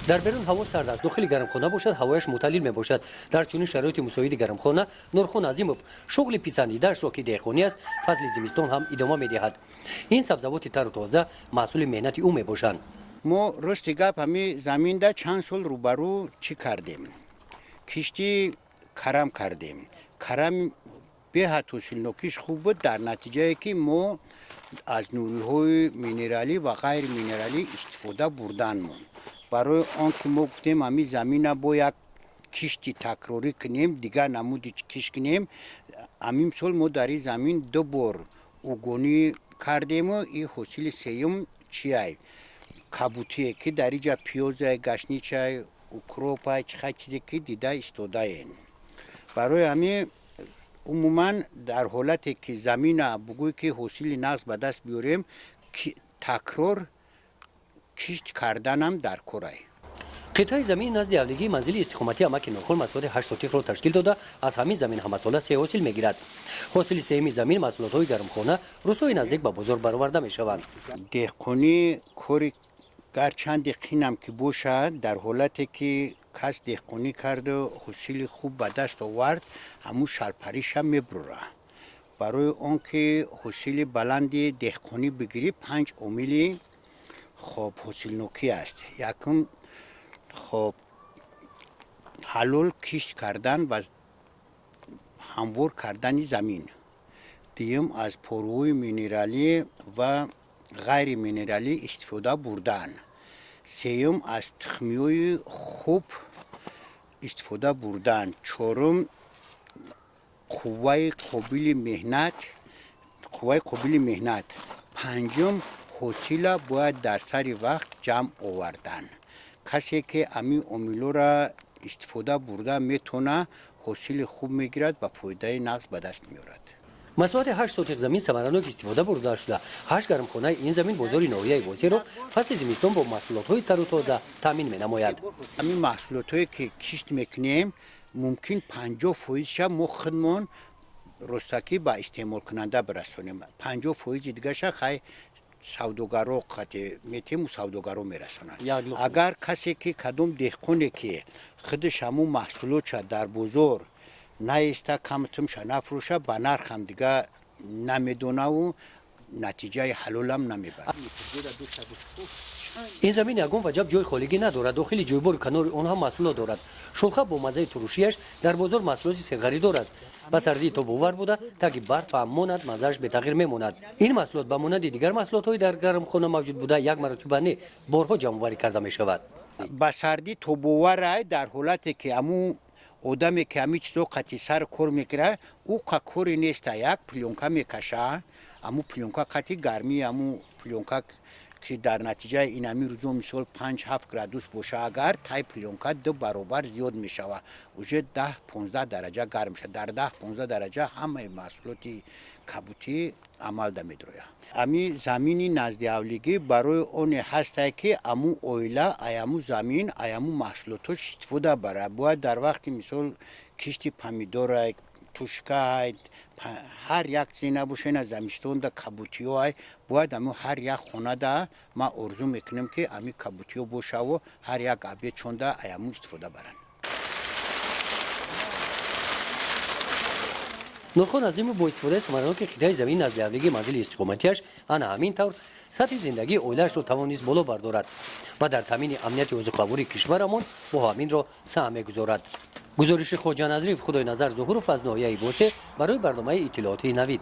در بیرون هوا سرد است. داخل گرمخانه باشد هوایش معتدل می باشد. در چنین شرایط مساعد گرمخانه نورخان عظیموف شغل پسندیده‌اش را که دهقانی است فصل زمستان هم ادامه می دهد. این سبزوات تر و تازه محصول مهنت او می باشند. ما رشد گپ همین زمین ده چند سال روبرو چی کردیم؟ کشتی کرم کردیم. کرم به حتوسیل نوکیش خوب بود در نتیجه که ما از نوری‌های مینرالی و غیر مینرالی استفاده بردنمون. برای آنکه ما گفتیم همین زمین باید کشتی تکراری کنیم دیگر نمودی کش کنیم. همین سال ما در این زمین 2 بار اوگونی کردیم و این حاصل سوم چیه؟ کبوتیه که در اینجا پیازه گشنیچه اوکروپای چه چیزی که دیده استوده این. برای همین عموما در حالتی که زمین بگوی که حاصل نقص به دست بیاریم تکرار کشت کردن هم در کره. قطعه زمین نزد اولگی منزلی استقامتی امک نورخان مساحت 8 سوتیق را تشکیل داده از همین زمین هم ساله 3 حاصل میگیرد. حاصل سهمی زمین محصولات های گرمخانه روسای نزدیک به بازار برآورده می شوند. دهقانی کاری گرچند دقیقاً که باشد در حالتی که کس دهقانی کرده حاصل خوب به دست آورد همون شلپریش هم میبره. برای آنکه حاصل بلند دهقانی بگیری 5 عامل خوب حاصل نوکی است. یکم خوب حلال کشت کردن و هموار کردن زمین. دوم از پروی مینرالی و غیر مینرالی استفاده بردن. سوم از تخمیه خوب استفاده بردن. چهارم قوه قابل مهنت. پنجم حاصل باید در سر وقت جمع آوردن. کسی که امی عاملا را استفاده برده میتونه حاصل خوب میگیرد و فایده نقص به دست میارد. مساحت 8 سوتیق زمین ثمرناک استفاده برده شده. 8 گرمخانه این زمین بازار ناحیه واسه را فصل زمستان با محصولات های تر و تازه تامین مینماید. همین محصولات هایی که کشت میکنیم ممکن 50% ما خودمون رستکی با استعمال کننده برسونیم. 50% دیگه خیلی سوداگرا قطع میتیم و سوداگرا میرسونن. اگر کسی که کدوم دهقانی که خودش همون محصولات در بازار نیسته کمتمش نفروشه به نرخ هم دیگه نمیدونه و نتیجه حلال هم نمیبره. این زمین یگان وجب جای خالیگی ندارد. داخل جویبار کنار آنها محصولات دارد. شلخه با مزه ترشیش در بازار محصولات سرخریدار است. به سردی تا باور بوده تا که برف هم ماند مزهش به تغییر میماند. این محصولات به مانند دیگر محصولات های در گرمخانه موجود بوده یک مرتبه نه بارها جمع‌آوری کرده می شود. به سردی تا باور در حالتی که همون آدمی که همی چیزا قطعی سر کار میکنه او کاری نیست. یک پلیونکا میکشه همون پلیونکا قطعی گرمی همون پلیونکا که در نتیجه این همی روزو مثال 5-7 گرادوس باشه اگر تای پلیونکا 2 برابر زیاد میشوه اوجه 10-15 درجه گرم میشه. در 10-15 درجه همه محصولات کبوتی عمل ده میدرویه. امی زمینی نزد اولگی برای اون هسته که امو اویله ایامو زمین ایامو محصولاتش استفاده بره. باید در وقتی مثال کشتی پمیدور توشکه هر یک زینه باشه نه زمستون ده کبوتی های باید امو هر یک خونه ده ما ارزو میکنیم که امی کبوتی ها باشه و هر یک عبید چونده ایامو استفاده برن. نورخان عظیم با استفاده ثمرناک قطعه زمین نزد اولگی منزل استقامتیش آن همین طور سطح زندگی اویله‌اش را توانست بالا بردارد و در تامین امنیت وزقاوری کشورمان با همین را سهم می‌گذارد. گزارش خواجه نظریف خدای نظر ظهور از ناحیه بوسه برای برنامه اطلاعاتی نوید.